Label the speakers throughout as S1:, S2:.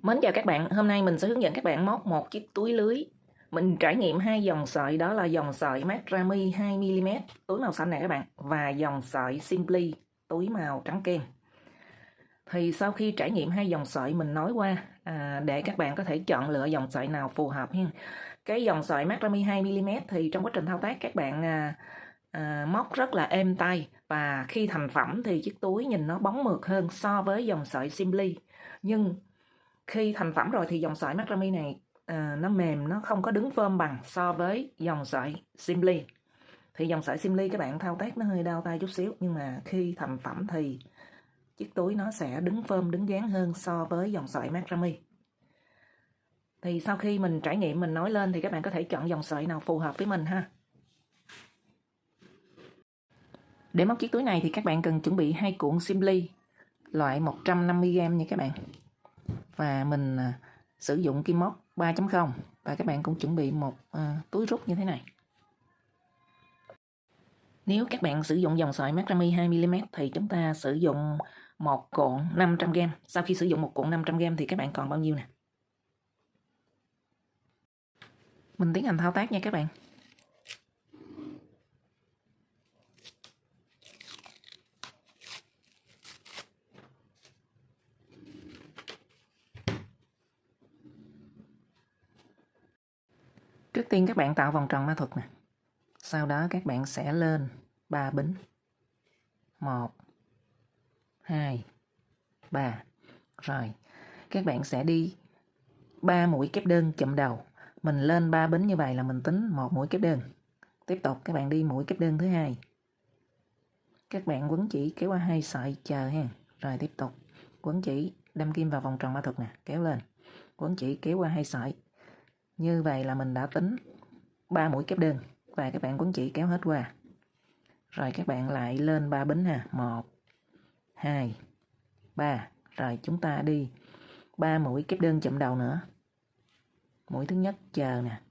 S1: Mến chào các bạn, hôm nay mình sẽ hướng dẫn các bạn móc một chiếc túi lưới. Mình trải nghiệm hai dòng sợi, đó là dòng sợi Macrame 2mm, túi màu xanh này các bạn, và dòng sợi Simply, túi màu trắng kem. Thì sau khi trải nghiệm hai dòng sợi mình nói qua, để các bạn có thể chọn lựa dòng sợi nào phù hợp ha. Cái dòng sợi Macrame 2mm thì trong quá trình thao tác các bạn móc rất là êm tay, và khi thành phẩm thì chiếc túi nhìn nó bóng mượt hơn so với dòng sợi Simply. Nhưng khi thành phẩm rồi thì dòng sợi Macrame này nó mềm, nó không có đứng firm bằng so với dòng sợi Simply. Thì dòng sợi Simply các bạn thao tác nó hơi đau tay chút xíu, nhưng mà khi thành phẩm thì chiếc túi nó sẽ đứng firm, đứng dáng hơn so với dòng sợi Macrame. Thì sau khi mình trải nghiệm mình nói lên thì các bạn có thể chọn dòng sợi nào phù hợp với mình ha. Để móc chiếc túi này thì các bạn cần chuẩn bị 2 cuộn Simply loại 150g nha các bạn. Và mình sử dụng kim móc 3.0, và các bạn cũng chuẩn bị một túi rút như thế này. Nếu các bạn sử dụng dòng sợi Macrame 2mm thì chúng ta sử dụng một cuộn 500g. Sau khi sử dụng một cuộn 500g thì các bạn còn bao nhiêu nè? Mình tiến hành thao tác nha các bạn. Trước tiên các bạn tạo vòng tròn ma thuật nè. Sau đó các bạn sẽ lên 3 bính. 1 2 3. Rồi, các bạn sẽ đi 3 mũi kép đơn chụm đầu. Mình lên 3 bính như vậy là mình tính một mũi kép đơn. Tiếp tục các bạn đi mũi kép đơn thứ hai. Các bạn quấn chỉ kéo qua 2 sợi chờ ha. Rồi tiếp tục quấn chỉ đâm kim vào vòng tròn ma thuật nè, kéo lên. Quấn chỉ kéo qua 2 sợi. Như vậy là mình đã tính 3 mũi kép đơn, và các bạn quấn chỉ kéo hết qua. Rồi các bạn lại lên 3 bính ha, 1 2 3. Rồi chúng ta đi 3 mũi kép đơn chụm đầu nữa. Mũi thứ nhất chờ nè,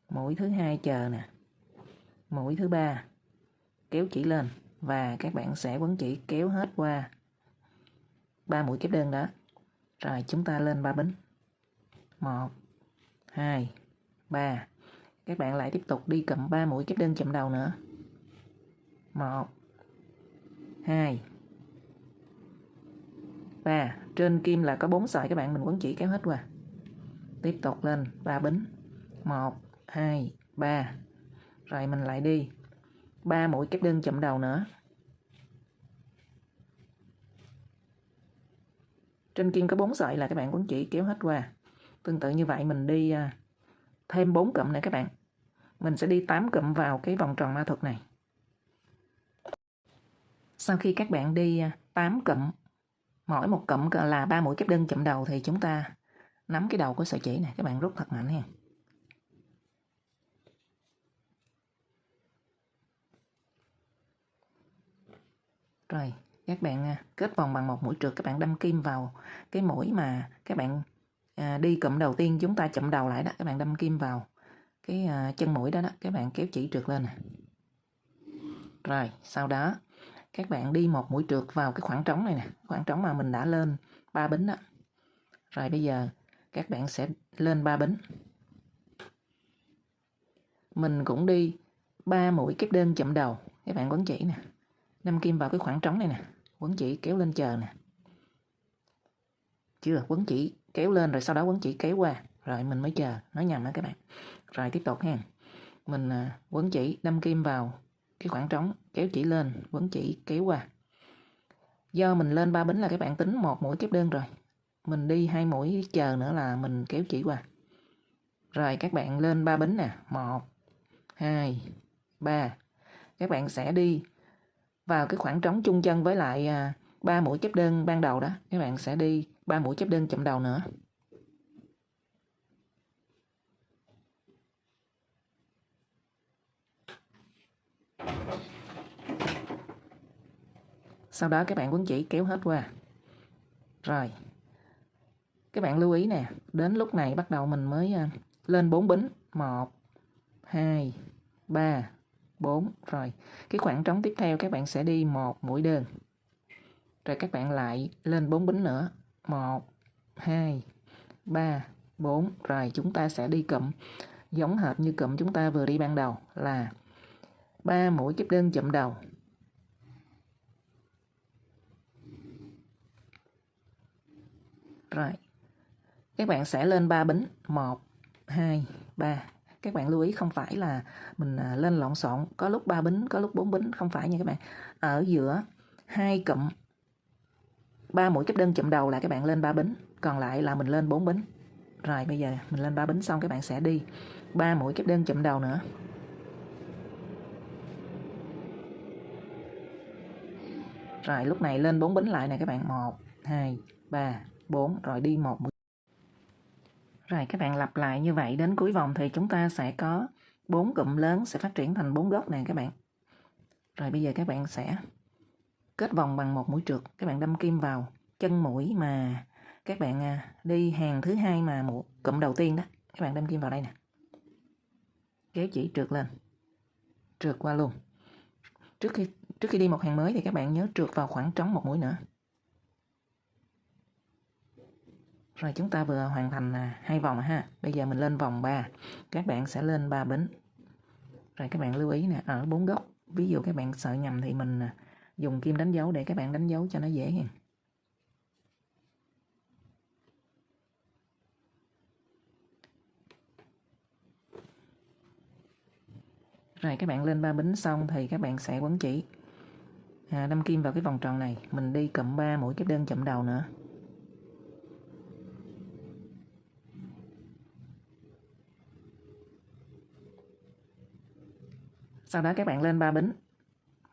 S1: mũi thứ hai chờ nè, mũi thứ ba kéo chỉ lên, và các bạn sẽ quấn chỉ kéo hết qua 3 mũi kép đơn đó. Rồi chúng ta lên 3 bính. 1 2 3. Các bạn lại tiếp tục đi cầm 3 mũi kép đơn chụm đầu nữa. 1 2 3. Trên kim là có 4 sợi các bạn, mình quấn chỉ kéo hết qua. Tiếp tục lên 3 bính. 1 2 3. Rồi mình lại đi 3 mũi kép đơn chụm đầu nữa. Trên kim có 4 sợi là các bạn quấn chỉ kéo hết qua. Tương tự như vậy mình đi thêm 4 cụm nữa các bạn. Mình sẽ đi 8 cụm vào cái vòng tròn ma thuật này. Sau khi các bạn đi 8 cụm, mỗi một cụm là 3 mũi kép đơn chụm đầu, thì chúng ta nắm cái đầu của sợi chỉ này, các bạn rút thật mạnh ha. Rồi các bạn kết vòng bằng một mũi trượt, các bạn đâm kim vào cái mũi mà các bạn đi cụm đầu tiên chúng ta chụm đầu lại đó, các bạn đâm kim vào cái chân mũi đó, các bạn kéo chỉ trượt lên nè. Rồi sau đó các bạn đi một mũi trượt vào cái khoảng trống này nè, khoảng trống mà mình đã lên 3 bính đó. Rồi bây giờ các bạn sẽ lên 3 bính. Mình cũng đi 3 mũi kép đơn chụm đầu, các bạn quấn chỉ nè, đâm kim vào cái khoảng trống này nè, quấn chỉ kéo lên chờ nè. Chưa, quấn chỉ kéo lên rồi sau đó quấn chỉ kéo qua, rồi mình mới chờ, nói nhầm đó các bạn. Rồi tiếp tục ha. Mình quấn chỉ đâm kim vào cái khoảng trống, kéo chỉ lên, quấn chỉ kéo qua. Do mình lên 3 bính là các bạn tính một mũi kép đơn rồi. Mình đi 2 mũi chờ nữa là mình kéo chỉ qua. Rồi các bạn lên 3 bính nè, 1 2 3. Các bạn sẽ đi vào cái khoảng trống chung chân với lại 3 mũi kép đơn ban đầu đó, các bạn sẽ đi 3 mũi kép đơn chụm đầu nữa. Sau đó các bạn quấn chỉ kéo hết qua. Rồi các bạn lưu ý nè, đến lúc này bắt đầu mình mới lên 4 bính. 1 2 3 4. Rồi cái khoảng trống tiếp theo các bạn sẽ đi một mũi đơn. Rồi các bạn lại lên 4 bính nữa. 1 2 3, 4. Rồi chúng ta sẽ đi cụm giống hệt như cụm chúng ta vừa đi ban đầu là 3 mũi kép đơn chụm đầu. Rồi, các bạn sẽ lên 3 bính, 1, 2, 3. Các bạn lưu ý không phải là mình lên lộn xộn, có lúc 3 bính, có lúc 4 bính, không phải nha các bạn. Ở giữa hai cụm 3 mũi kép đơn chụm đầu là các bạn lên 3 bính, còn lại là mình lên 4 bính. Rồi bây giờ mình lên 3 bính xong các bạn sẽ đi 3 mũi kép đơn chụm đầu nữa. Rồi lúc này lên 4 bính lại nè các bạn, 1, 2, 3, 4, rồi đi 1 mũi. Rồi các bạn lặp lại như vậy đến cuối vòng thì chúng ta sẽ có 4 cụm lớn sẽ phát triển thành 4 gốc nè các bạn. Rồi bây giờ các bạn sẽ kết vòng bằng một mũi trượt. Các bạn đâm kim vào chân mũi mà các bạn đi hàng thứ hai mà cụm đầu tiên đó. Các bạn đâm kim vào đây nè. Kéo chỉ trượt lên. Trượt qua luôn. Trước khi đi một hàng mới thì các bạn nhớ trượt vào khoảng trống một mũi nữa. Rồi chúng ta vừa hoàn thành 2 vòng ha. Bây giờ mình lên vòng 3. Các bạn sẽ lên 3 bính. Rồi các bạn lưu ý nè, ở 4 góc. Ví dụ các bạn sợ nhầm thì mình dùng kim đánh dấu để các bạn đánh dấu cho nó dễ hơn. Rồi các bạn lên 3 bính xong thì các bạn sẽ quấn chỉ đâm kim vào cái vòng tròn này. Mình đi cụm 3 mũi kép đơn chụm đầu nữa. Sau đó các bạn lên 3 bính.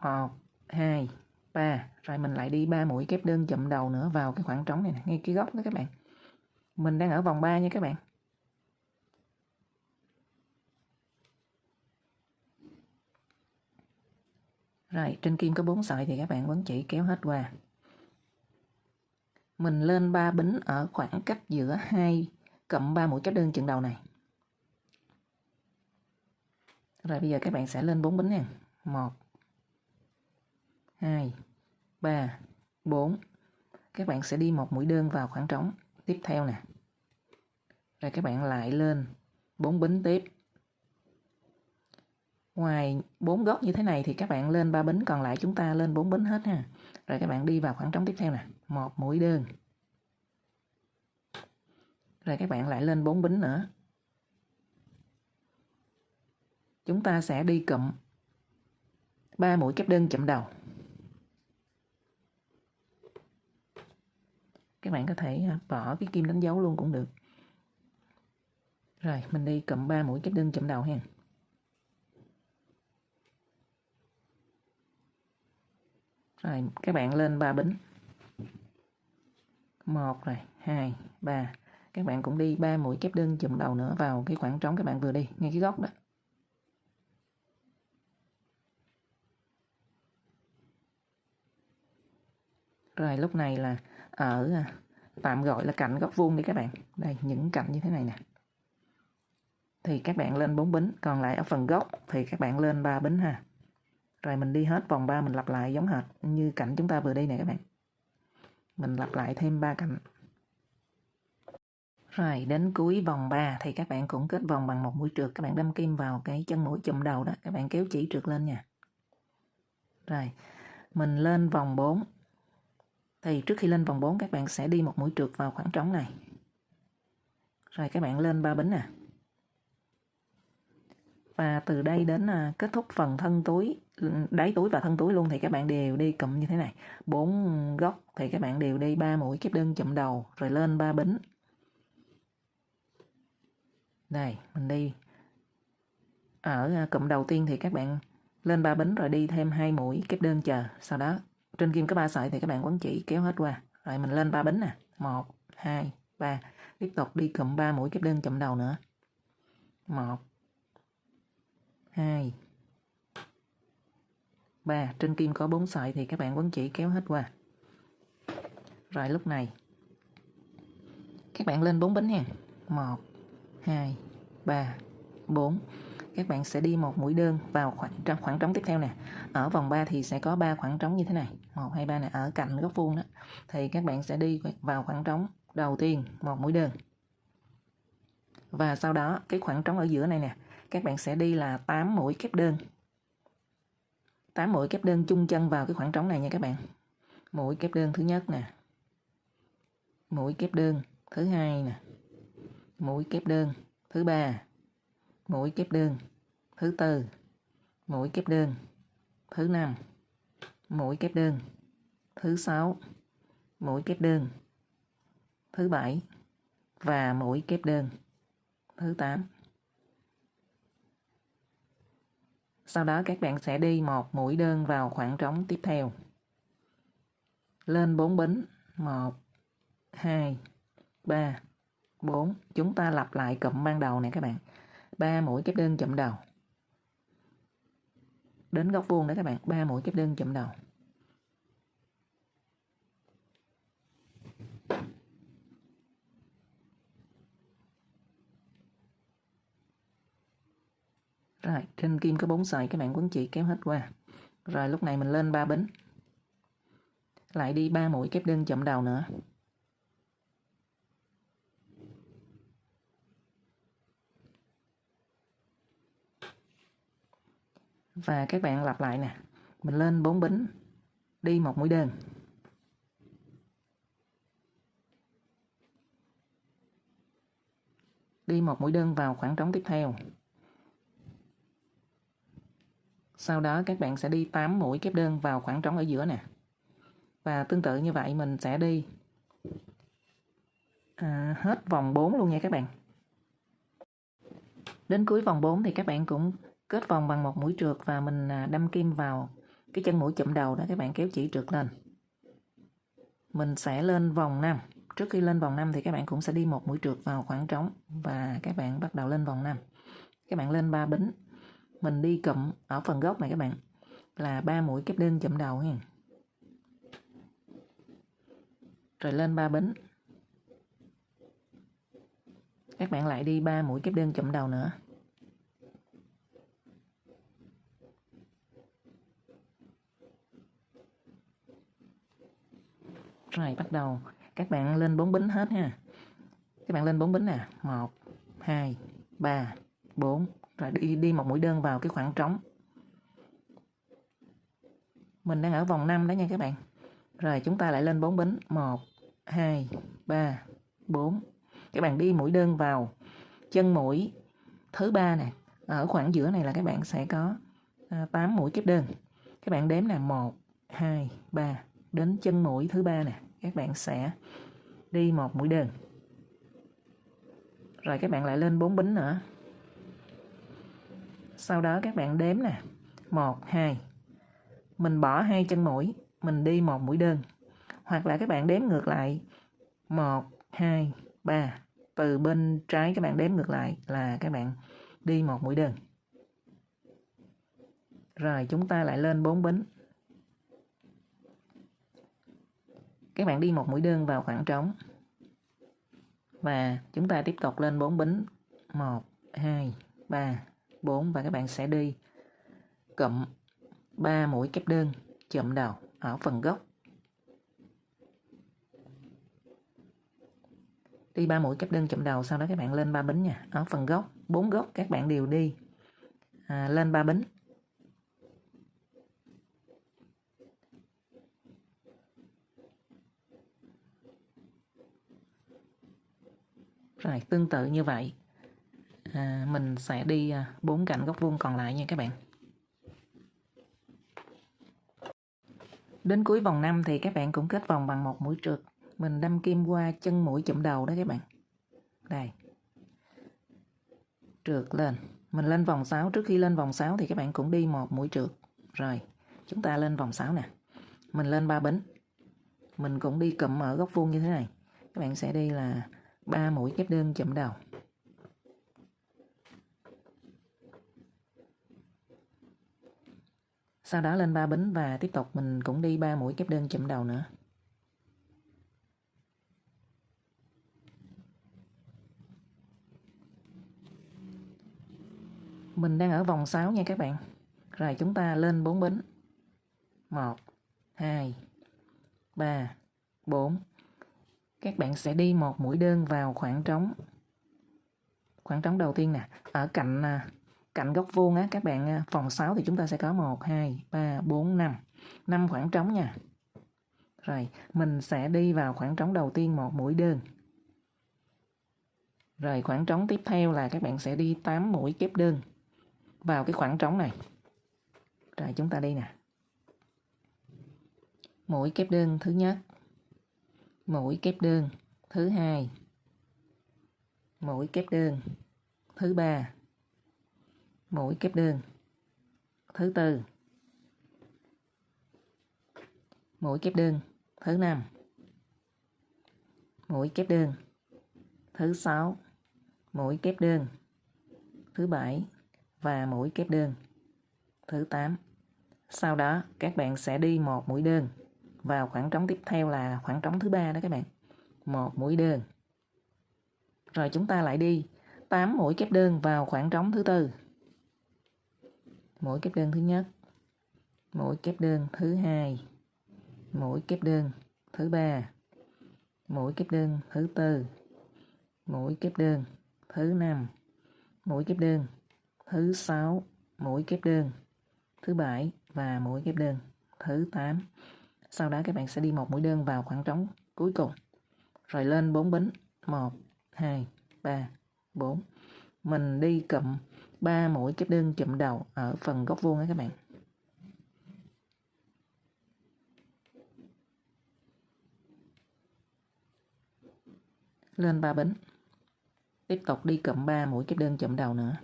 S1: 1, 2, 3. Rồi mình lại đi 3 mũi kép đơn chụm đầu nữa vào cái khoảng trống này nè, ngay cái góc đó các bạn. Mình đang ở vòng 3 nha các bạn. Rồi trên kim có 4 sợi thì các bạn quấn chỉ kéo hết qua. Mình lên 3 bính ở khoảng cách giữa hai cụm 3 mũi kép đơn chụm đầu này. Rồi bây giờ các bạn sẽ lên 4 bính nha. 1, 2, 3, 4. Các bạn sẽ đi một mũi đơn vào khoảng trống tiếp theo nè. Rồi các bạn lại lên 4 bính tiếp. Ngoài 4 góc như thế này thì các bạn lên 3 bính, còn lại chúng ta lên 4 bính hết ha. Rồi các bạn đi vào khoảng trống tiếp theo nè, một mũi đơn. Rồi các bạn lại lên 4 bính nữa. Chúng ta sẽ đi cụm 3 mũi kép đơn chụm đầu. Các bạn có thể bỏ cái kim đánh dấu luôn cũng được. Rồi mình đi cụm 3 mũi kép đơn chụm đầu ha. Rồi các bạn lên 3 bính. 1 rồi, 2, 3. Các bạn cũng đi 3 mũi kép đơn chụm đầu nữa vào cái khoảng trống các bạn vừa đi, ngay cái góc đó. Rồi lúc này là ở tạm gọi là cạnh góc vuông đi các bạn. Đây, những cạnh như thế này nè. Thì các bạn lên 4 bính, còn lại ở phần gốc thì các bạn lên 3 bính ha. Rồi mình đi hết vòng 3 mình lặp lại giống hệt như cạnh chúng ta vừa đi nè các bạn. Mình lặp lại thêm 3 cạnh. Rồi đến cuối vòng 3 thì các bạn cũng kết vòng bằng một mũi trượt. Các bạn đâm kim vào cái chân mũi chùm đầu đó. Các bạn kéo chỉ trượt lên nha. Rồi mình lên vòng 4. Thì trước khi lên vòng 4 các bạn sẽ đi một mũi trượt vào khoảng trống này. Rồi các bạn lên 3 bính nè. Và từ đây đến kết thúc phần thân túi, đáy túi và thân túi luôn thì các bạn đều đi cụm như thế này. 4 góc thì các bạn đều đi 3 mũi kép đơn chụm đầu rồi lên 3 bính. Đây, mình đi ở cụm đầu tiên thì các bạn lên 3 bính rồi đi thêm 2 mũi kép đơn chờ. Sau đó trên kim có 3 sợi thì các bạn quấn chỉ kéo hết qua. Rồi mình lên 3 bính nè. 1, 2, 3. Tiếp tục đi cụm 3 mũi kép đơn chụm đầu nữa. 1, 2, 3. Trên kim có 4 sợi thì các bạn quấn chỉ kéo hết qua. Rồi lúc này các bạn lên 4 bính nha. 1, 2, 3, 4. Các bạn sẽ đi một mũi đơn vào khoảng trống tiếp theo nè. Ở vòng 3 thì sẽ có 3 khoảng trống như thế này. 1, 2, 3 nè, ở cạnh góc vuông đó. Thì các bạn sẽ đi vào khoảng trống đầu tiên một mũi đơn. Và sau đó cái khoảng trống ở giữa này nè, các bạn sẽ đi là 8 mũi kép đơn. 8 mũi kép đơn chung chân vào cái khoảng trống này nha các bạn. Mũi kép đơn thứ nhất nè. Mũi kép đơn thứ hai nè. Mũi kép đơn thứ ba. Mũi kép đơn thứ tư. Mũi kép đơn thứ năm. Mũi kép đơn thứ sáu. Mũi kép đơn thứ bảy và mũi kép đơn thứ 8. Sau đó các bạn sẽ đi một mũi đơn vào khoảng trống tiếp theo. Lên 4 bính, 1 2 3 4. Chúng ta lặp lại cụm ban đầu nè các bạn. 3 mũi kép đơn chụm đầu. Đến góc vuông đó các bạn, 3 mũi kép đơn chụm đầu. Rồi, trên kim có 4 sợi, các bạn quấn chỉ kéo hết qua. Rồi lúc này mình lên 3 bính. Lại đi 3 mũi kép đơn chụm đầu nữa. Và các bạn lặp lại nè. Mình lên 4 bính, đi một mũi đơn. Đi một mũi đơn vào khoảng trống tiếp theo. Sau đó các bạn sẽ đi 8 mũi kép đơn vào khoảng trống ở giữa nè. Và tương tự như vậy mình sẽ đi hết vòng 4 luôn nha các bạn. Đến cuối vòng 4 thì các bạn cũng kết vòng bằng một mũi trượt và mình đâm kim vào cái chân mũi chụm đầu đó, các bạn kéo chỉ trượt lên. Mình sẽ lên vòng 5. Trước khi lên vòng 5 thì các bạn cũng sẽ đi một mũi trượt vào khoảng trống và các bạn bắt đầu lên vòng 5. Các bạn lên 3 bính. Mình đi cụm ở phần gốc này các bạn là 3 mũi kép đơn chụm đầu nha. Rồi lên 3 bính. Các bạn lại đi 3 mũi kép đơn chụm đầu nữa. Rồi bắt đầu các bạn lên 4 bính hết ha. Các bạn lên 4 bính nè, 1 2 3 4, rồi đi một mũi đơn vào cái khoảng trống. Mình đang ở vòng 5 đó nha các bạn. Rồi chúng ta lại lên 4 bính, 1 2 3 4. Các bạn đi mũi đơn vào chân mũi thứ 3 nè. Ở khoảng giữa này là các bạn sẽ có 8 mũi kép đơn. Các bạn đếm là 1 2 3 đến chân mũi thứ 3 nè, các bạn sẽ đi một mũi đơn. Rồi các bạn lại lên 4 bính nữa. Sau đó các bạn đếm nè, 1 2. Mình bỏ 2 chân mũi, mình đi một mũi đơn. Hoặc là các bạn đếm ngược lại 1 2 3. Từ bên trái các bạn đếm ngược lại là các bạn đi một mũi đơn. Rồi chúng ta lại lên 4 bính. Các bạn đi một mũi đơn vào khoảng trống. Và chúng ta tiếp tục lên 4 bính, 1 2 3 4 và các bạn sẽ đi cụm 3 mũi kép đơn chụm đầu ở phần gốc. Đi 3 mũi kép đơn chụm đầu, sau đó các bạn lên 3 bính nha. Ở phần gốc, 4 gốc các bạn đều đi lên 3 bính. Rồi tương tự như vậy mình sẽ đi 4 cạnh góc vuông còn lại nha các bạn. Đến cuối vòng 5 thì các bạn cũng kết vòng bằng một mũi trượt. Mình đâm kim qua chân mũi chụm đầu đó các bạn. Đây. Trượt lên. Mình lên vòng 6. Trước khi lên vòng 6 thì các bạn cũng đi một mũi trượt. Rồi chúng ta lên vòng 6 nè. Mình lên 3 bính. Mình cũng đi cụm ở góc vuông như thế này. Các bạn sẽ đi là 3 mũi kép đơn chụm đầu. Sau đó lên 3 bính và tiếp tục mình cũng đi 3 mũi kép đơn chụm đầu nữa. Mình đang ở vòng 6 nha các bạn. Rồi chúng ta lên 4 bính. 1 2 3 4. Các bạn sẽ đi một mũi đơn vào khoảng trống. Khoảng trống đầu tiên nè, ở cạnh góc vuông á các bạn, vòng 6 thì chúng ta sẽ có 1, 2, 3, 4, 5. 5 khoảng trống nha. Rồi, mình sẽ đi vào khoảng trống đầu tiên một mũi đơn. Rồi khoảng trống tiếp theo là các bạn sẽ đi 8 mũi kép đơn vào cái khoảng trống này. Rồi chúng ta đi nè. Mũi kép đơn thứ nhất, mũi kép đơn thứ hai, mũi kép đơn thứ ba, mũi kép đơn thứ tư, mũi kép đơn thứ năm, mũi kép đơn thứ sáu, mũi kép đơn thứ bảy và mũi kép đơn thứ 8. Sau đó các bạn sẽ đi một mũi đơn vào khoảng trống tiếp theo là khoảng trống thứ ba đó các bạn. Một mũi đơn. Rồi chúng ta lại đi 8 mũi kép đơn vào khoảng trống thứ tư. Mũi kép đơn thứ nhất, mũi kép đơn thứ hai, mũi kép đơn thứ ba, mũi kép đơn thứ tư, mũi kép đơn thứ năm, mũi kép đơn thứ sáu, mũi kép đơn thứ bảy và mũi kép đơn thứ 8. Sau đó các bạn sẽ đi một mũi đơn vào khoảng trống cuối cùng. Rồi lên 4 bính. 1, 2, 3, 4. Mình đi cụm 3 mũi kép đơn chụm đầu ở phần góc vuông đó các bạn. Lên 3 bính. Tiếp tục đi cụm 3 mũi kép đơn chụm đầu nữa.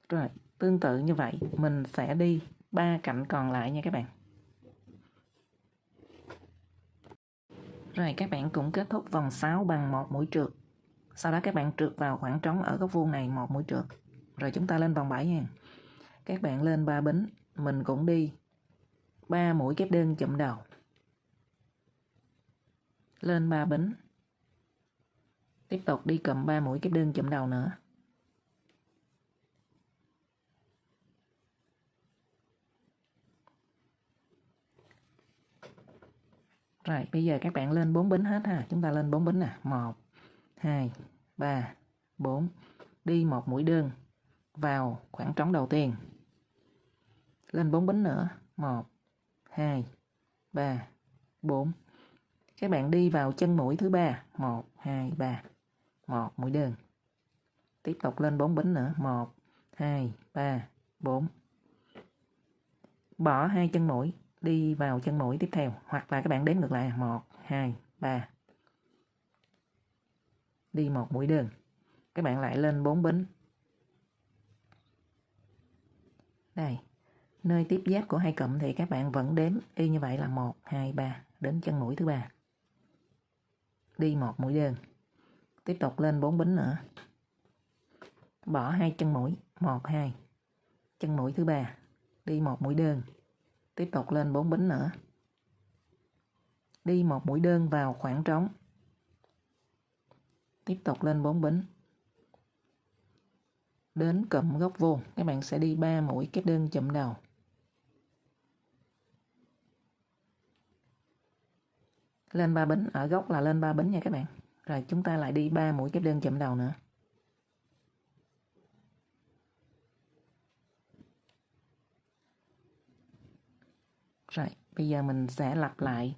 S1: Rồi, tương tự như vậy, mình sẽ đi 3 cạnh còn lại nha các bạn. Rồi, các bạn cũng kết thúc vòng 6 bằng một mũi trượt. Sau đó các bạn trượt vào khoảng trống ở góc vuông này một mũi trượt. Rồi chúng ta lên vòng 7 nha. Các bạn lên 3 bính, mình cũng đi 3 mũi kép đơn chụm đầu. Lên 3 bính. Tiếp tục đi cụm 3 mũi kép đơn chụm đầu nữa. Rồi, bây giờ các bạn lên 4 bính hết ha. Chúng ta lên 4 bính nè. 1, 2, 3, 4. Đi một mũi đơn vào khoảng trống đầu tiên. Lên 4 bính nữa. 1, 2, 3, 4. Các bạn đi vào chân mũi thứ ba. 1, 2, 3. 1 mũi đơn. Tiếp tục lên 4 bính nữa. 1, 2, 3, 4. Bỏ 2 chân mũi. Đi vào chân mũi tiếp theo. Hoặc là các bạn đếm ngược lại. 1, 2, 3. Đi một mũi đơn. Các bạn lại lên 4 bính. Đây. Nơi tiếp giáp của hai cụm thì các bạn vẫn đếm y như vậy là 1, 2, 3. Đến chân mũi thứ ba. Đi một mũi đơn. Tiếp tục lên 4 bính nữa. Bỏ 2 chân mũi. 1, 2. Chân mũi thứ ba. Đi một mũi đơn. Tiếp tục lên 4 bính nữa. Đi một mũi đơn vào khoảng trống. Tiếp tục lên 4 bính. Đến cụm góc vuông, các bạn sẽ đi 3 mũi kép đơn chụm đầu. Lên 3 bính, ở góc là lên 3 bính nha các bạn. Rồi chúng ta lại đi 3 mũi kép đơn chụm đầu nữa. Rồi, bây giờ mình sẽ lặp lại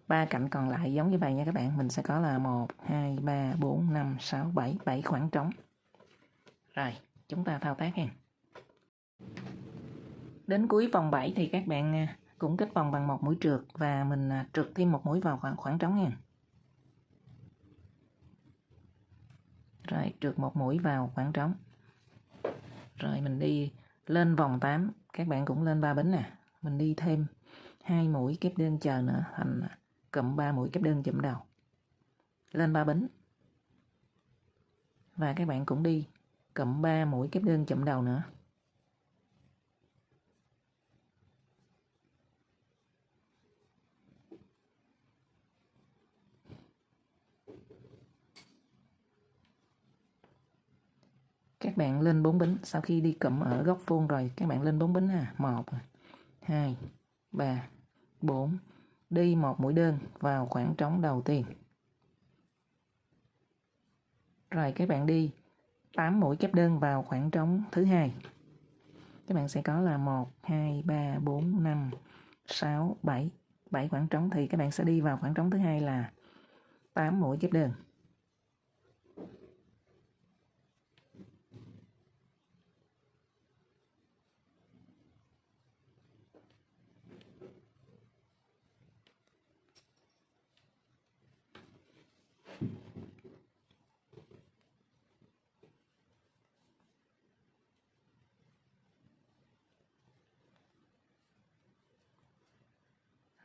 S1: 3 cạnh còn lại giống như vậy nha các bạn. Mình sẽ có là 1, 2, 3, 4, 5, 6, 7. 7 khoảng trống. Rồi, chúng ta thao tác ha. Đến cuối vòng 7 thì các bạn cũng kết vòng bằng một mũi trượt và mình trượt thêm một mũi vào khoảng trống nha. Rồi, trượt một mũi vào khoảng trống. Rồi mình đi lên vòng 8, các bạn cũng lên 3 bính nè. Mình đi thêm 2 mũi kép đơn chờ nữa thành cụm 3 mũi kép đơn chụm đầu. Lên 3 bính. Và các bạn cũng đi cụm 3 mũi kép đơn chụm đầu nữa. Các bạn lên 4 bính, sau khi đi cụm ở góc vuông rồi, các bạn lên 4 bính ha. 1, 2, 3, 4. đi một mũi đơn vào khoảng trống đầu tiên. Rồi các bạn đi 8 mũi kép đơn vào khoảng trống thứ hai. Các bạn sẽ có là 1, 2, 3, 4, 5, 6, 7. 7 khoảng trống thì các bạn sẽ đi vào khoảng trống thứ hai là 8 mũi kép đơn.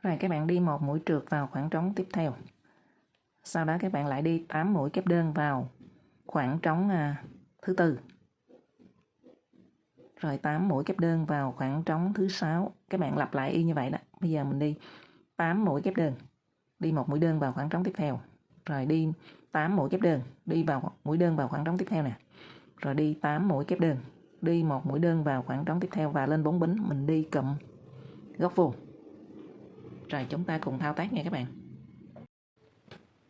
S1: Rồi các bạn đi một mũi trượt vào khoảng trống tiếp theo. Sau đó các bạn lại đi 8 mũi kép đơn vào khoảng trống thứ tư. Rồi 8 mũi kép đơn vào khoảng trống thứ 6. Các bạn lặp lại y như vậy đó. Bây giờ mình đi 8 mũi kép đơn, đi một mũi đơn vào khoảng trống tiếp theo. Rồi đi 8 mũi kép đơn, đi vào mũi đơn vào khoảng trống tiếp theo nè. Rồi đi 8 mũi kép đơn, đi một mũi đơn vào khoảng trống tiếp theo và lên 4 bính mình đi cụm góc vuông. Rồi chúng ta cùng thao tác nha các bạn.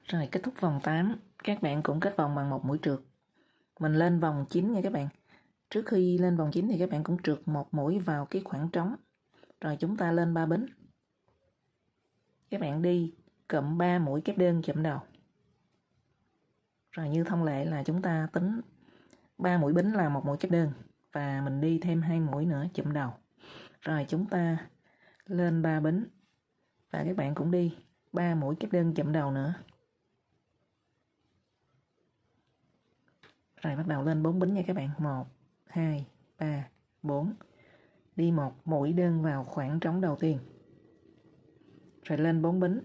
S1: Rồi kết thúc vòng 8, các bạn cũng kết vòng bằng một mũi trượt. Mình lên vòng 9 nha các bạn. Trước khi lên vòng 9 thì các bạn cũng trượt một mũi vào cái khoảng trống. Rồi chúng ta lên 3 bính. Các bạn đi cụm 3 mũi kép đơn chụm đầu. Rồi như thông lệ là chúng ta tính 3 mũi bính là một mũi kép đơn và mình đi thêm 2 mũi nữa chụm đầu. Rồi chúng ta lên 3 bính và các bạn cũng đi 3 mũi kép đơn chụm đầu nữa. Rồi bắt đầu lên 4 bính nha các bạn. 1, 2, 3, 4. Đi một mũi đơn vào khoảng trống đầu tiên. Rồi lên 4 bính.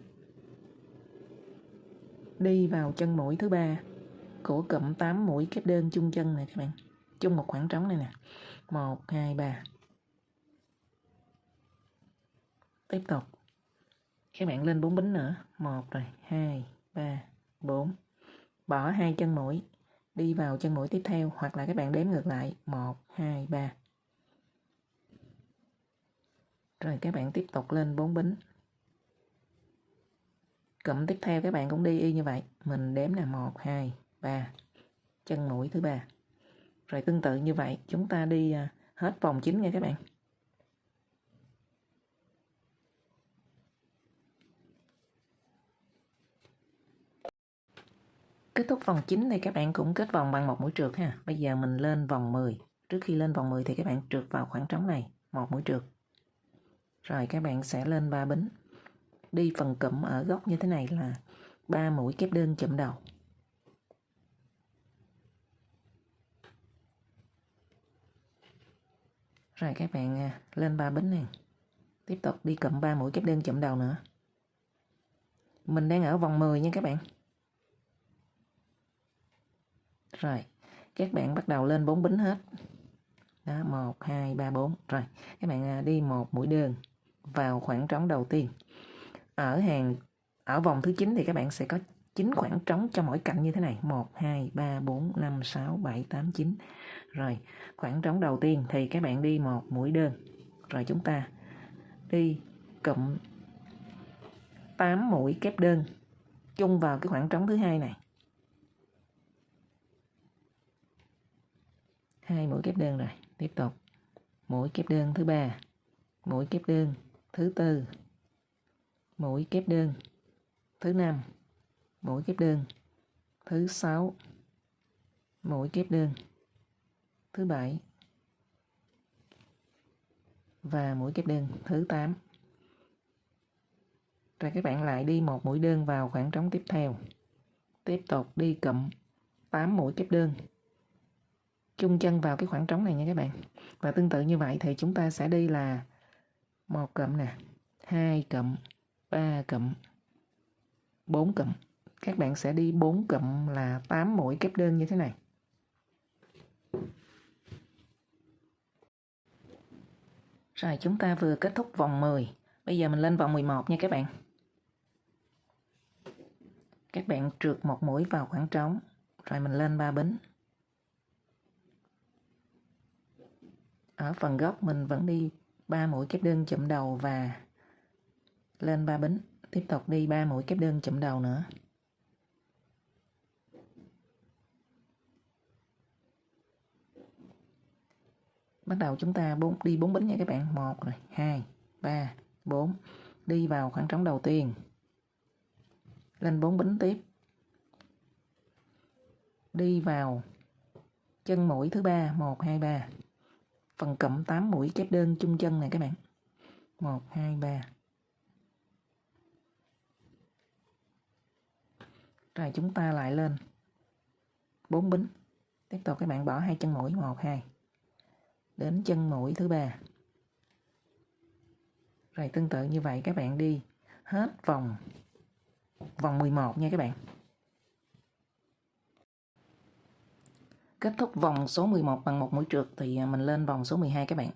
S1: Đi vào chân mũi thứ 3 của cụm 8 mũi kép đơn chung chân này các bạn. Chung một khoảng trống này nè. 1, 2, 3. Tiếp tục. Các bạn lên 4 bính nữa. 1 rồi, 2, 3, 4. Bỏ 2 chân mũi. Đi vào chân mũi tiếp theo hoặc là các bạn đếm ngược lại 1, 2, 3. Rồi các bạn tiếp tục lên 4 bính. Cụm tiếp theo các bạn cũng đi y như vậy. Mình đếm là 1, 2, 3. Chân mũi thứ 3. Rồi tương tự như vậy chúng ta đi hết vòng 9 nha các bạn. Kết thúc vòng 9 thì các bạn cũng kết vòng bằng một mũi trượt ha. Bây giờ mình lên vòng 10. Trước khi lên vòng 10 thì các bạn trượt vào khoảng trống này, một mũi trượt. Rồi các bạn sẽ lên 3 bính. Đi phần cụm ở góc như thế này là 3 mũi kép đơn chụm đầu. Rồi các bạn lên 3 bính này. Tiếp tục đi cụm 3 mũi kép đơn chụm đầu nữa. Mình đang ở vòng 10 nha các bạn. Rồi, các bạn bắt đầu lên 4 bính hết. Đó, 1, 2, 3, 4. Rồi, các bạn đi một mũi đơn vào khoảng trống đầu tiên. Ở vòng thứ 9 thì các bạn sẽ có 9 khoảng trống cho mỗi cạnh như thế này. 1, 2, 3, 4, 5, 6, 7, 8, 9. Rồi, khoảng trống đầu tiên thì các bạn đi một mũi đơn. Rồi chúng ta đi cụm 8 mũi kép đơn chung vào cái khoảng trống thứ hai này. 2 mũi kép đơn rồi. Tiếp tục. Mũi kép đơn thứ 3, mũi kép đơn thứ 4, mũi kép đơn thứ 5, mũi kép đơn thứ 6, mũi kép đơn thứ 7 và mũi kép đơn thứ 8. Rồi các bạn lại đi một mũi đơn vào khoảng trống tiếp theo. Tiếp tục đi cụm 8 mũi kép đơn chung chân vào cái khoảng trống này nha các bạn. Và tương tự như vậy thì chúng ta sẽ đi là một cụm nè, 2 cụm, 3 cụm, 4 cụm. Các bạn sẽ đi 4 cụm là 8 mũi kép đơn như thế này. Rồi chúng ta vừa kết thúc vòng 10. Bây giờ mình lên vòng 11 nha các bạn. Các bạn trượt một mũi vào khoảng trống. Rồi mình lên 3 bính. Ở phần gốc mình vẫn đi 3 mũi kép đơn chụm đầu và lên 3 bính. Tiếp tục đi 3 mũi kép đơn chụm đầu nữa. Bắt đầu chúng ta đi 4 bính nha các bạn. 1 rồi, 2, 3, 4. Đi vào khoảng trống đầu tiên. Lên 4 bính tiếp. Đi vào chân mũi thứ 3, 1, 2, 3. Phần cụm 8 mũi kép đơn chung chân này các bạn. 1, 2, 3. Rồi chúng ta lại lên 4 bính. Tiếp tục các bạn bỏ 2 chân mũi, 1, 2. Đến chân mũi thứ 3. Rồi tương tự như vậy các bạn đi hết vòng 11 nha các bạn. Kết thúc vòng số 11 bằng một mũi trượt thì mình lên vòng số 12 các bạn.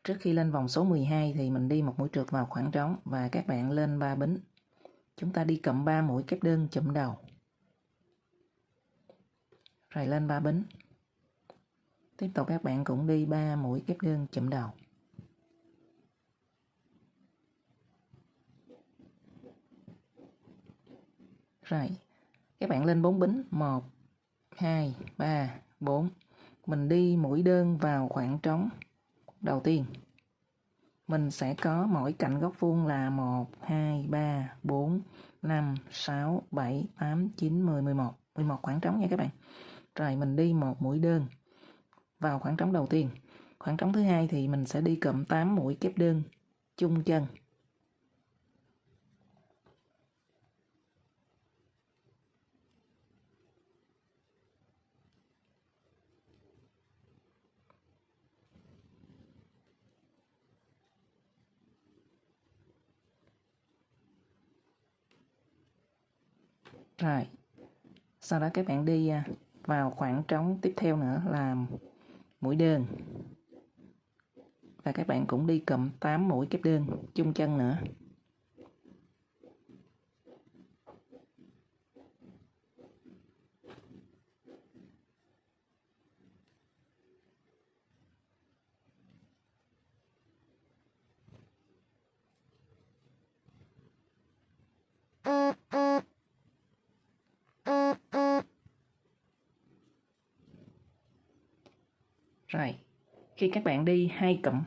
S1: Trước khi lên vòng số 12 thì mình đi một mũi trượt vào khoảng trống và các bạn lên 3 bính. Chúng ta đi cụm 3 mũi kép đơn chụm đầu. Rồi lên 3 bính. Tiếp tục các bạn cũng đi 3 mũi kép đơn chụm đầu. Rồi, các bạn lên 4 bính, 1, 2, 3, 4. Mình đi mũi đơn vào khoảng trống đầu tiên. Mình sẽ có mỗi cạnh góc vuông là 1, 2, 3, 4, 5, 6, 7, 8, 9, 10, 11. 11 khoảng trống nha các bạn. Rồi mình đi một mũi đơn vào khoảng trống đầu tiên. Khoảng trống thứ hai thì mình sẽ đi cụm 8 mũi kép đơn chung chân. Rồi, sau đó các bạn đi vào khoảng trống tiếp theo nữa là mũi đơn. Và các bạn cũng đi cụm 8 mũi kép đơn chung chân nữa. Rồi, khi các bạn đi 2 cụm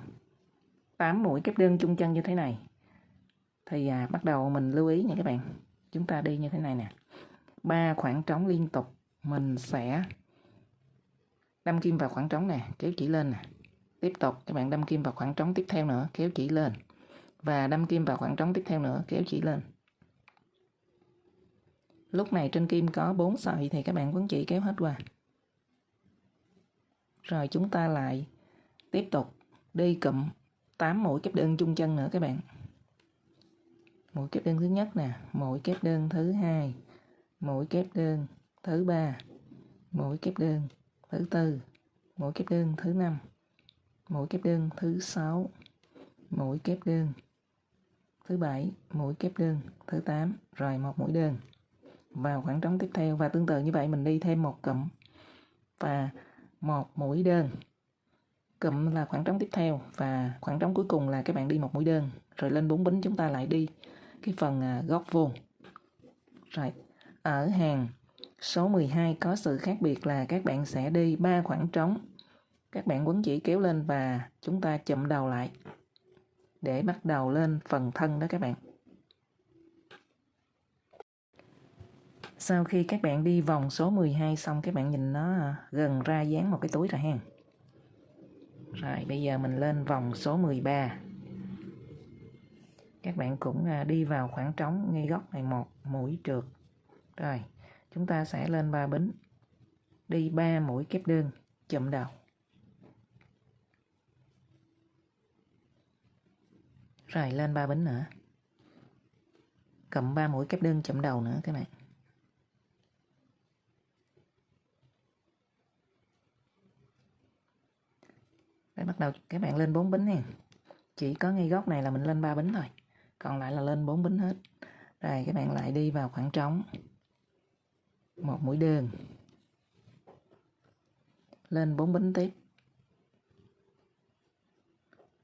S1: 8 mũi kép đơn chung chân như thế này thì bắt đầu mình lưu ý nha các bạn. Chúng ta đi như thế này nè. 3 khoảng trống liên tục mình sẽ đâm kim vào khoảng trống nè, kéo chỉ lên nè. Tiếp tục các bạn đâm kim vào khoảng trống tiếp theo nữa, kéo chỉ lên. Và đâm kim vào khoảng trống tiếp theo nữa, kéo chỉ lên. Lúc này trên kim có 4 sợi thì các bạn quấn chỉ kéo hết qua. Rồi chúng ta lại tiếp tục đi cụm 8 mũi kép đơn chung chân nữa các bạn. Mũi kép đơn thứ nhất nè, mũi kép đơn thứ hai, mũi kép đơn thứ ba, mũi kép đơn thứ tư, mũi kép đơn thứ năm, mũi kép đơn thứ 6, mũi kép đơn thứ 7, mũi kép đơn thứ 8, rồi một mũi đơn vào khoảng trống tiếp theo. Và tương tự như vậy mình đi thêm một cụm và một mũi đơn. Cụm là khoảng trống tiếp theo và khoảng trống cuối cùng là các bạn đi một mũi đơn. Rồi lên 4 bính chúng ta lại đi cái phần góc vuông. Rồi ở hàng số 12 có sự khác biệt là các bạn sẽ đi 3 khoảng trống. Các bạn quấn chỉ kéo lên và chúng ta chụm đầu lại để bắt đầu lên phần thân đó các bạn. Sau khi các bạn đi vòng số 12 xong, các bạn nhìn nó gần ra dáng một cái túi rồi ha. Rồi bây giờ mình lên vòng số 13. Các bạn cũng đi vào khoảng trống ngay góc này một mũi trượt. Rồi chúng ta sẽ lên 3 bính, đi 3 mũi kép đơn chụm đầu. Rồi lên 3 bính nữa, cụm 3 mũi kép đơn chụm đầu nữa các bạn. Để bắt đầu các bạn lên 4 bính nha. Chỉ có ngay góc này là mình lên 3 bính thôi, còn lại là lên 4 bính hết. Rồi các bạn lại đi vào khoảng trống một mũi đơn, lên 4 bính tiếp,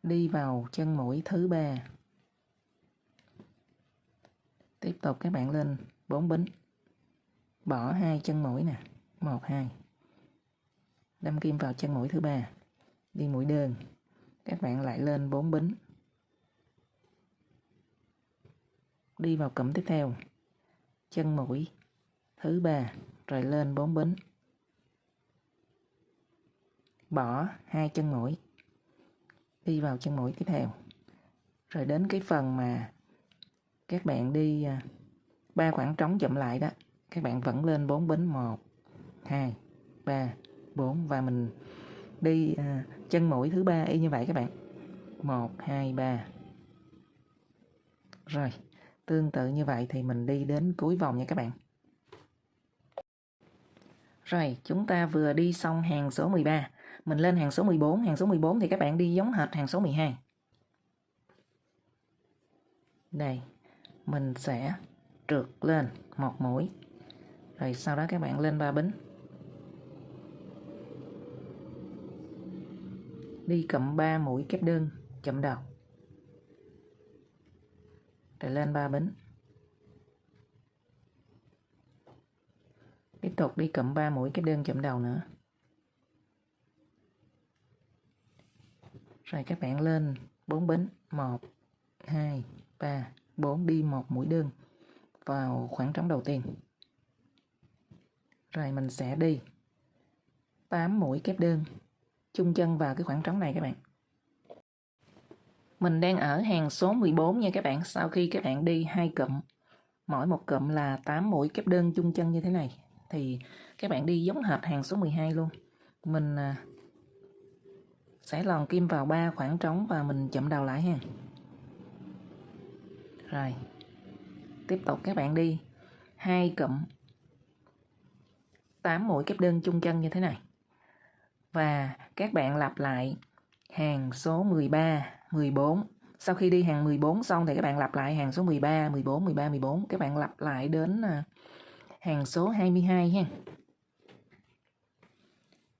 S1: đi vào chân mũi thứ 3, Tiếp tục các bạn lên 4 bính, bỏ 2 chân mũi nè, 1 2. Đâm kim vào chân mũi thứ 3, đi mũi đơn. Các bạn lại lên 4 bính, đi vào cụm tiếp theo, chân mũi thứ 3, rồi lên 4 bính, bỏ 2 chân mũi, đi vào chân mũi tiếp theo. Rồi đến cái phần mà các bạn đi 3 khoảng trống chậm lại đó, các bạn vẫn lên 4 bính, 1 2 3 4, và mình đi chân mũi thứ 3 y như vậy các bạn. 1 2 3. Rồi, tương tự như vậy thì mình đi đến cuối vòng nha các bạn. Rồi, chúng ta vừa đi xong hàng số 13. Mình lên hàng số 14. Hàng số 14 thì các bạn đi giống hệt hàng số 12. Đây, mình sẽ trượt lên một mũi. Rồi sau đó các bạn lên 3 bính. Đi cụm 3 mũi kép đơn chậm đầu. Rồi lên 3 bính. Tiếp tục đi cụm 3 mũi kép đơn chậm đầu nữa. Rồi các bạn lên 4 bính, 1 2 3 4, đi một mũi đơn vào khoảng trống đầu tiên. Rồi mình sẽ đi 8 mũi kép đơn chung chân vào cái khoảng trống này các bạn. Mình đang ở hàng số 14 nha các bạn. Sau khi các bạn đi 2 cụm, mỗi một cụm là 8 mũi kép đơn chung chân như thế này, thì các bạn đi giống hệt hàng số 12 luôn. Mình sẽ lòn kim vào 3 khoảng trống và mình chậm đầu lại ha. Rồi, tiếp tục các bạn đi 2 cụm 8 mũi kép đơn chung chân như thế này. Và các bạn lặp lại hàng số 13, 14. Sau khi đi hàng 14 xong thì các bạn lặp lại hàng số 13, 14, 13, 14. Các bạn lặp lại đến hàng số 22 ha.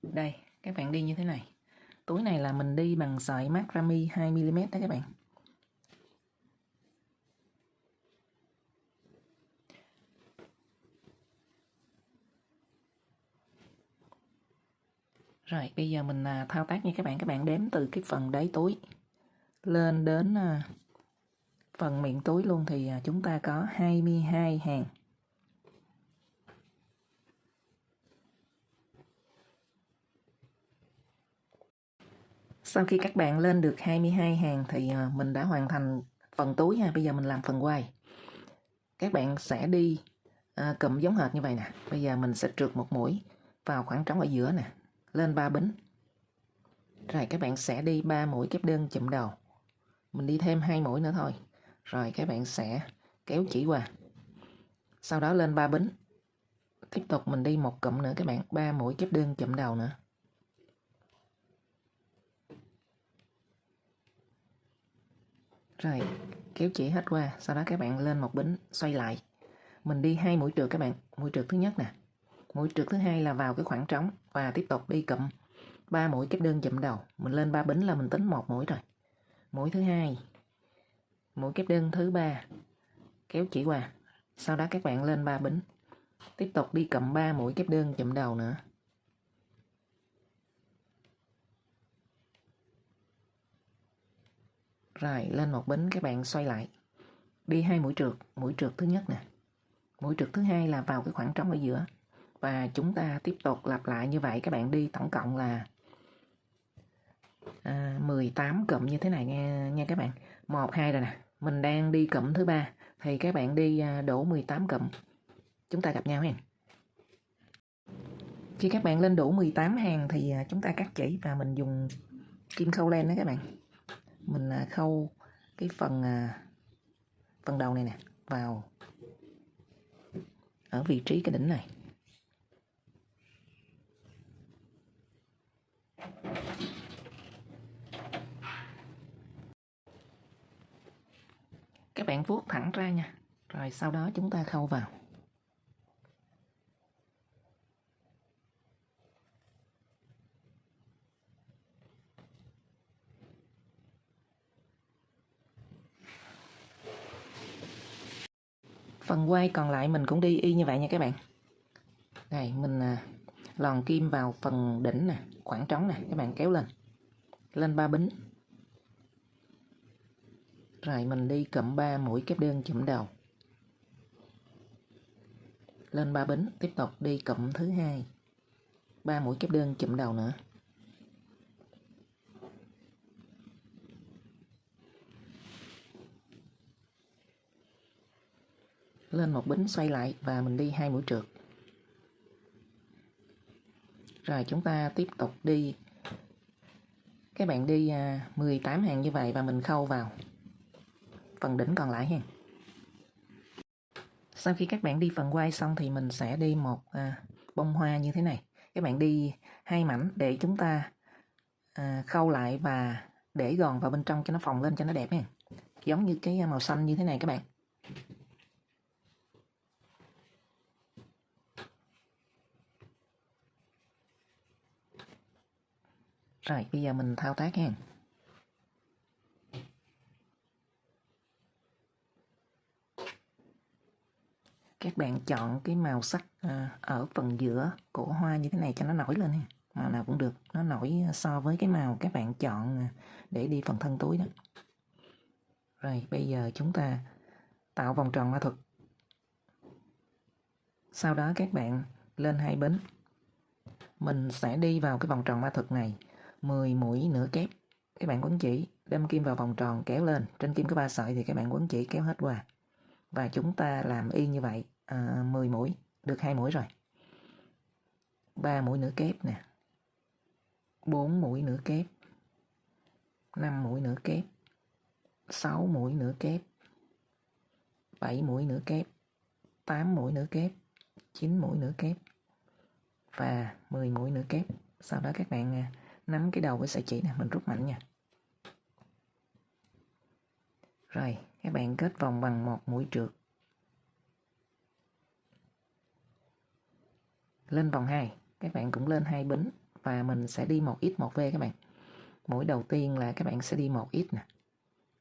S1: Đây, các bạn đi như thế này. Túi này là mình đi bằng sợi macrame 2mm đó các bạn. Rồi, bây giờ mình thao tác nha các bạn. Các bạn đếm từ cái phần đáy túi lên đến phần miệng túi luôn thì chúng ta có 22 hàng. Sau khi các bạn lên được 22 hàng thì mình đã hoàn thành phần túi ha. Bây giờ mình làm phần quai. Các bạn sẽ đi cụm giống hệt như vậy nè. Bây giờ mình sẽ trượt một mũi vào khoảng trống ở giữa nè, lên 3 bính. Rồi các bạn sẽ đi 3 mũi kép đơn chụm đầu. Mình đi thêm 2 mũi nữa thôi. Rồi các bạn sẽ kéo chỉ qua. Sau đó lên 3 bính. Tiếp tục mình đi một cụm nữa các bạn, 3 mũi kép đơn chụm đầu nữa. Rồi, kéo chỉ hết qua, sau đó các bạn lên một bính, xoay lại. Mình đi 2 mũi trượt các bạn, mũi trượt thứ nhất nè. Mũi trượt thứ hai là vào cái khoảng trống và tiếp tục đi cụm 3 mũi kép đơn chụm đầu. Mình lên 3 bính là mình tính một mũi rồi. Mũi thứ hai, mũi kép đơn thứ 3, kéo chỉ qua. Sau đó các bạn lên 3 bính. Tiếp tục đi cụm 3 mũi kép đơn chụm đầu nữa. Rồi, lên một bính các bạn xoay lại. Đi 2 mũi trượt thứ nhất nè. Mũi trượt thứ hai là vào cái khoảng trống ở giữa. Và chúng ta tiếp tục lặp lại như vậy. Các bạn đi tổng cộng là 18 cụm như thế này nha các bạn. 1, 2 rồi nè. Mình đang đi cụm thứ 3 thì các bạn đi đủ 18 cụm. Chúng ta gặp nhau ha. Khi các bạn lên đủ 18 hàng thì chúng ta cắt chỉ và mình dùng kim khâu len đó các bạn. Mình khâu cái phần đầu này nè vào ở vị trí cái đỉnh này. Các bạn vuốt thẳng ra nha. Rồi sau đó chúng ta khâu vào. Phần quay còn lại mình cũng đi y như vậy nha các bạn. Đây, mình lòn kim vào phần đỉnh nè, khoảng trống nè, các bạn kéo lên 3 bính. Rồi mình đi cụm 3 mũi kép đơn chụm đầu. Lên 3 bính, tiếp tục đi cụm thứ hai. 3 mũi kép đơn chụm đầu nữa. Lên 1 bính xoay lại và mình đi 2 mũi trượt. Rồi chúng ta tiếp tục đi. Các bạn đi 18 hàng như vậy và mình khâu vào phần đỉnh còn lại ha. Sau khi các bạn đi phần quay xong thì mình sẽ đi một bông hoa như thế này. Các bạn đi 2 mảnh để chúng ta khâu lại và để gòn vào bên trong cho nó phồng lên cho nó đẹp ha. Giống như cái màu xanh như thế này các bạn. Rồi bây giờ mình thao tác ha. Các bạn chọn cái màu sắc ở phần giữa cổ hoa như thế này cho nó nổi lên ha. Màu nào cũng được, nó nổi so với cái màu các bạn chọn để đi phần thân túi đó. Rồi bây giờ chúng ta tạo vòng tròn ma thuật. Sau đó các bạn lên 2 bính. Mình sẽ đi vào cái vòng tròn ma thuật này 10 mũi nửa kép. Các bạn quấn chỉ, đâm kim vào vòng tròn kéo lên. Trên kim có 3 sợi thì các bạn quấn chỉ kéo hết qua. Và chúng ta làm y như vậy 10 mũi, được 2 mũi rồi. 3 mũi nửa kép nè. 4 mũi nửa kép. 5 mũi nửa kép. 6 mũi nửa kép. 7 mũi nửa kép. 8 mũi nửa kép. 9 mũi nửa kép. Và 10 mũi nửa kép. Sau đó các bạn nắm cái đầu với sợi chỉ nè, mình rút mạnh nha. Rồi, các bạn kết vòng bằng 1 mũi trượt. Lên vòng 2, các bạn cũng lên 2 bính và mình sẽ đi 1x 1v các bạn. Mũi đầu tiên là các bạn sẽ đi 1x nè.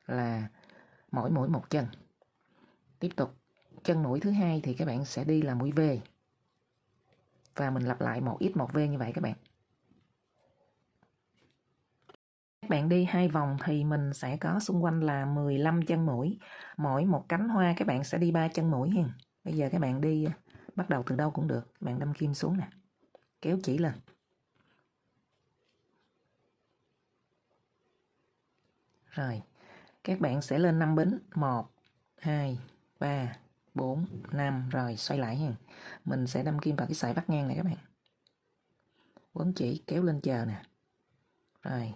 S1: Là mỗi mũi một chân. Tiếp tục chân mũi thứ hai thì các bạn sẽ đi là mũi V. Và mình lặp lại 1x 1v như vậy các bạn. Các bạn đi 2 vòng thì mình sẽ có xung quanh là 15 chân mũi. Mỗi một cánh hoa các bạn sẽ đi 3 chân mũi ha. Bây giờ các bạn đi bắt đầu từ đâu cũng được. Các bạn đâm kim xuống nè. Kéo chỉ lên. Rồi, các bạn sẽ lên 5 bính. 1, 2, 3, 4, 5. Rồi, xoay lại ha. Mình sẽ đâm kim vào cái sợi vắt ngang này các bạn. Quấn chỉ kéo lên chờ nè. Rồi,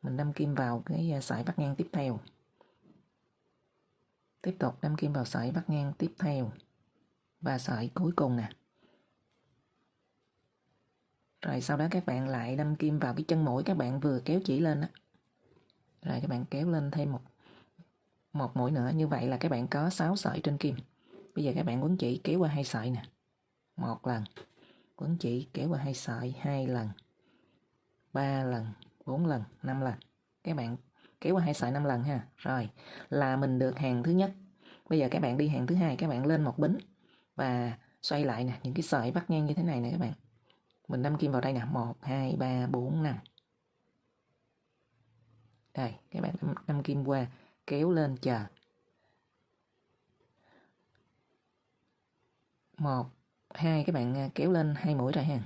S1: mình đâm kim vào cái sợi vắt ngang tiếp theo. Tiếp tục đâm kim vào sợi vắt ngang tiếp theo. Và sợi cuối cùng nè. Rồi sau đó các bạn lại đâm kim vào cái chân mũi các bạn vừa kéo chỉ lên đó. Rồi các bạn kéo lên thêm một mũi nữa. Như vậy là các bạn có 6 sợi trên kim. Bây giờ các bạn quấn chỉ kéo qua 2 sợi nè. 1 lần. Quấn chỉ kéo qua 2 sợi 2 lần. 3 lần, 4 lần, 5 lần. Các bạn kéo qua 2 sợi 5 lần ha. Rồi, là mình được hàng thứ nhất. Bây giờ các bạn đi hàng thứ hai, các bạn lên 1 bính và xoay lại nè, những cái sợi vắt ngang như thế này nè các bạn. Mình đâm kim vào đây nè, 1 2 3 4 5. Đây, các bạn đâm kim qua, kéo lên chờ. 1 2 các bạn kéo lên 2 mũi rồi ha.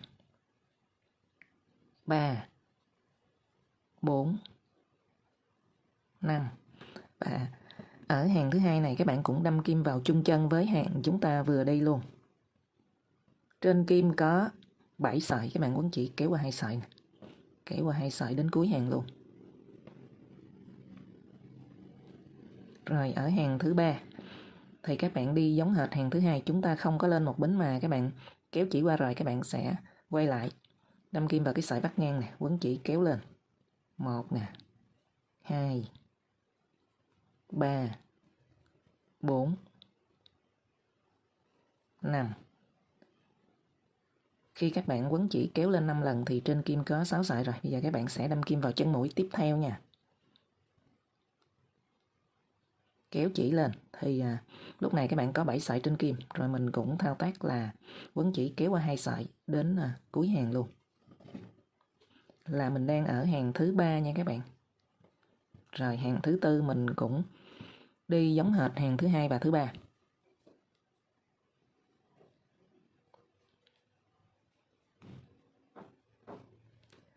S1: 3 4 5. Và ở hàng thứ hai này các bạn cũng đâm kim vào chung chân với hàng chúng ta vừa đi luôn. Trên kim có 7 sợi, các bạn quấn chỉ kéo qua 2 sợi nè. Kéo qua 2 sợi đến cuối hàng luôn. Rồi ở hàng thứ ba thì các bạn đi giống hệt hàng thứ hai, chúng ta không có lên 1 bính mà các bạn kéo chỉ qua rồi các bạn sẽ quay lại. Đâm kim vào cái sợi vắt ngang nè, quấn chỉ kéo lên. 1 nè. 2 3 4 5. Khi các bạn quấn chỉ kéo lên 5 lần thì trên kim có 6 sợi rồi. Bây giờ các bạn sẽ đâm kim vào chân mũi tiếp theo nha. Kéo chỉ lên thì lúc này các bạn có 7 sợi trên kim, rồi mình cũng thao tác là quấn chỉ kéo qua 2 sợi đến cuối hàng luôn. Là mình đang ở hàng thứ 3 nha các bạn. Rồi hàng thứ 4 mình cũng đi giống hệt hàng thứ 2 và thứ 3.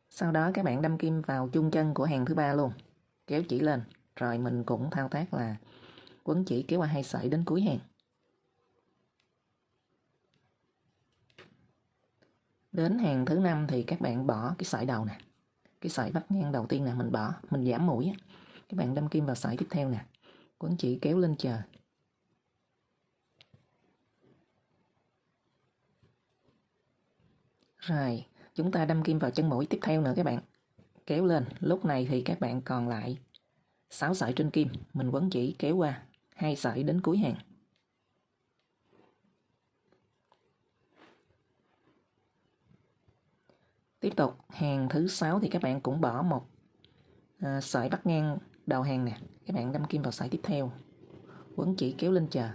S1: Sau đó các bạn đâm kim vào chung chân của hàng thứ 3 luôn, kéo chỉ lên, rồi mình cũng thao tác là quấn chỉ kéo qua 2 sợi đến cuối hàng. Đến hàng thứ 5 thì các bạn bỏ cái sợi đầu nè, cái sợi bắt ngang đầu tiên nè, mình bỏ, mình giảm mũi á. Các bạn đâm kim vào sợi tiếp theo nè, quấn chỉ kéo lên chờ. Rồi, chúng ta đâm kim vào chân mũi tiếp theo nữa các bạn. Kéo lên, lúc này thì các bạn còn lại 6 sợi trên kim, mình quấn chỉ kéo qua 2 sợi đến cuối hàng. Tiếp tục, hàng thứ 6 thì các bạn cũng bỏ một sợi bắt ngang đầu hàng nè. Các bạn đâm kim vào sợi tiếp theo, quấn chỉ kéo lên chờ.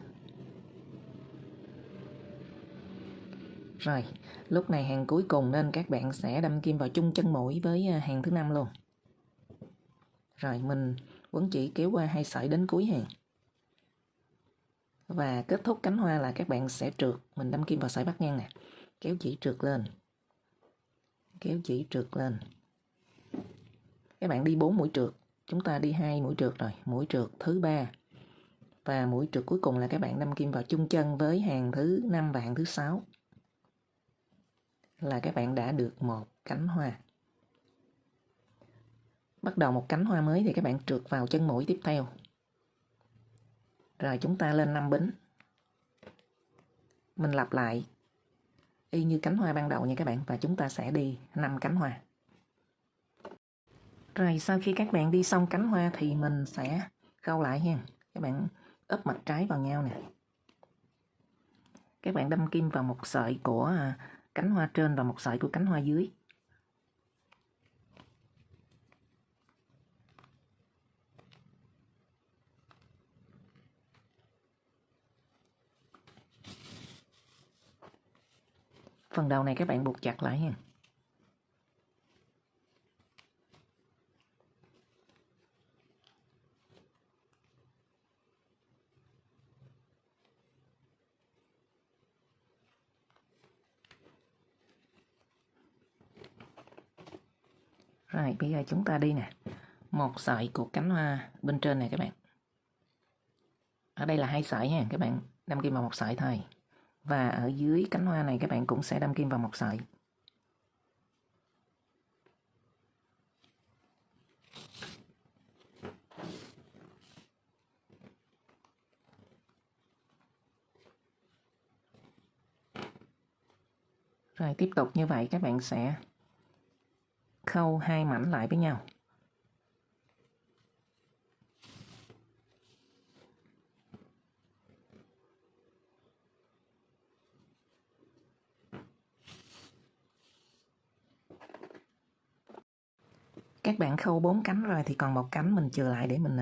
S1: Rồi, lúc này hàng cuối cùng nên các bạn sẽ đâm kim vào chung chân mũi với hàng thứ 5 luôn. Rồi mình quấn chỉ kéo qua 2 sợi đến cuối hàng. Và kết thúc cánh hoa là các bạn sẽ trượt, mình đâm kim vào sợi bắt ngang nè, kéo chỉ trượt lên. Kéo chỉ trượt lên. Các bạn đi 4 mũi trượt, chúng ta đi 2 mũi trượt rồi, mũi trượt thứ 3. Và mũi trượt cuối cùng là các bạn đâm kim vào chung chân với hàng thứ 5 và hàng thứ 6. Là các bạn đã được một cánh hoa. Bắt đầu một cánh hoa mới thì các bạn trượt vào chân mũi tiếp theo. Rồi chúng ta lên 5 bính. Mình lặp lại y như cánh hoa ban đầu nha các bạn, và chúng ta sẽ đi 5 cánh hoa. Rồi sau khi các bạn đi xong cánh hoa thì mình sẽ khâu lại ha. Các bạn ấp mặt trái vào nhau nè. Các bạn đâm kim vào một sợi của cánh hoa trên và một sợi của cánh hoa dưới. Phần đầu này các bạn buộc chặt lại ha. Rồi bây giờ chúng ta đi nè. Một sợi của cánh hoa bên trên này các bạn. Ở đây là 2 sợi ha, các bạn đâm kim vào một sợi thôi. Và ở dưới cánh hoa này các bạn cũng sẽ đâm kim vào một sợi. Rồi tiếp tục như vậy các bạn sẽ khâu 2 mảnh lại với nhau. Các bạn khâu 4 cánh rồi thì còn một cánh mình chừa lại để mình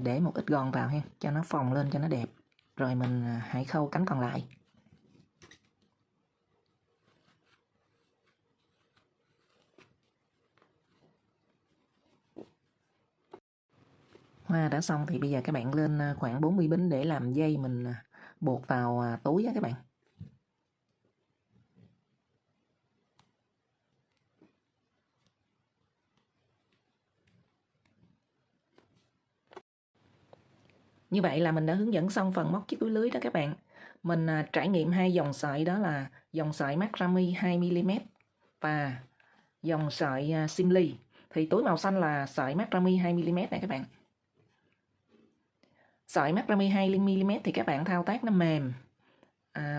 S1: để một ít gòn vào ha, cho nó phồng lên cho nó đẹp. Rồi mình hãy khâu cánh còn lại. Hoa đã xong thì bây giờ các bạn lên khoảng 40 bính để làm dây mình buộc vào túi á các bạn. Như vậy là mình đã hướng dẫn xong phần móc chiếc túi lưới đó các bạn. Mình trải nghiệm 2 dòng sợi, đó là dòng sợi macrame 2mm và dòng sợi simli. Thì túi màu xanh là sợi macrame 2mm này các bạn. Sợi macrame 2mm thì các bạn thao tác nó mềm.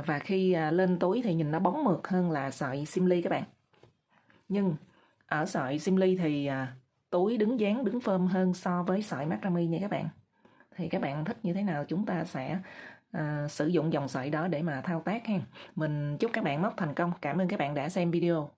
S1: Và khi lên túi thì nhìn nó bóng mượt hơn là sợi simli các bạn. Nhưng ở sợi simli thì túi đứng dáng, đứng phơm hơn so với sợi macrame nha các bạn. Thì các bạn thích như thế nào chúng ta sẽ sử dụng dòng sợi đó để mà thao tác ha. Mình chúc các bạn móc thành công. Cảm ơn các bạn đã xem video.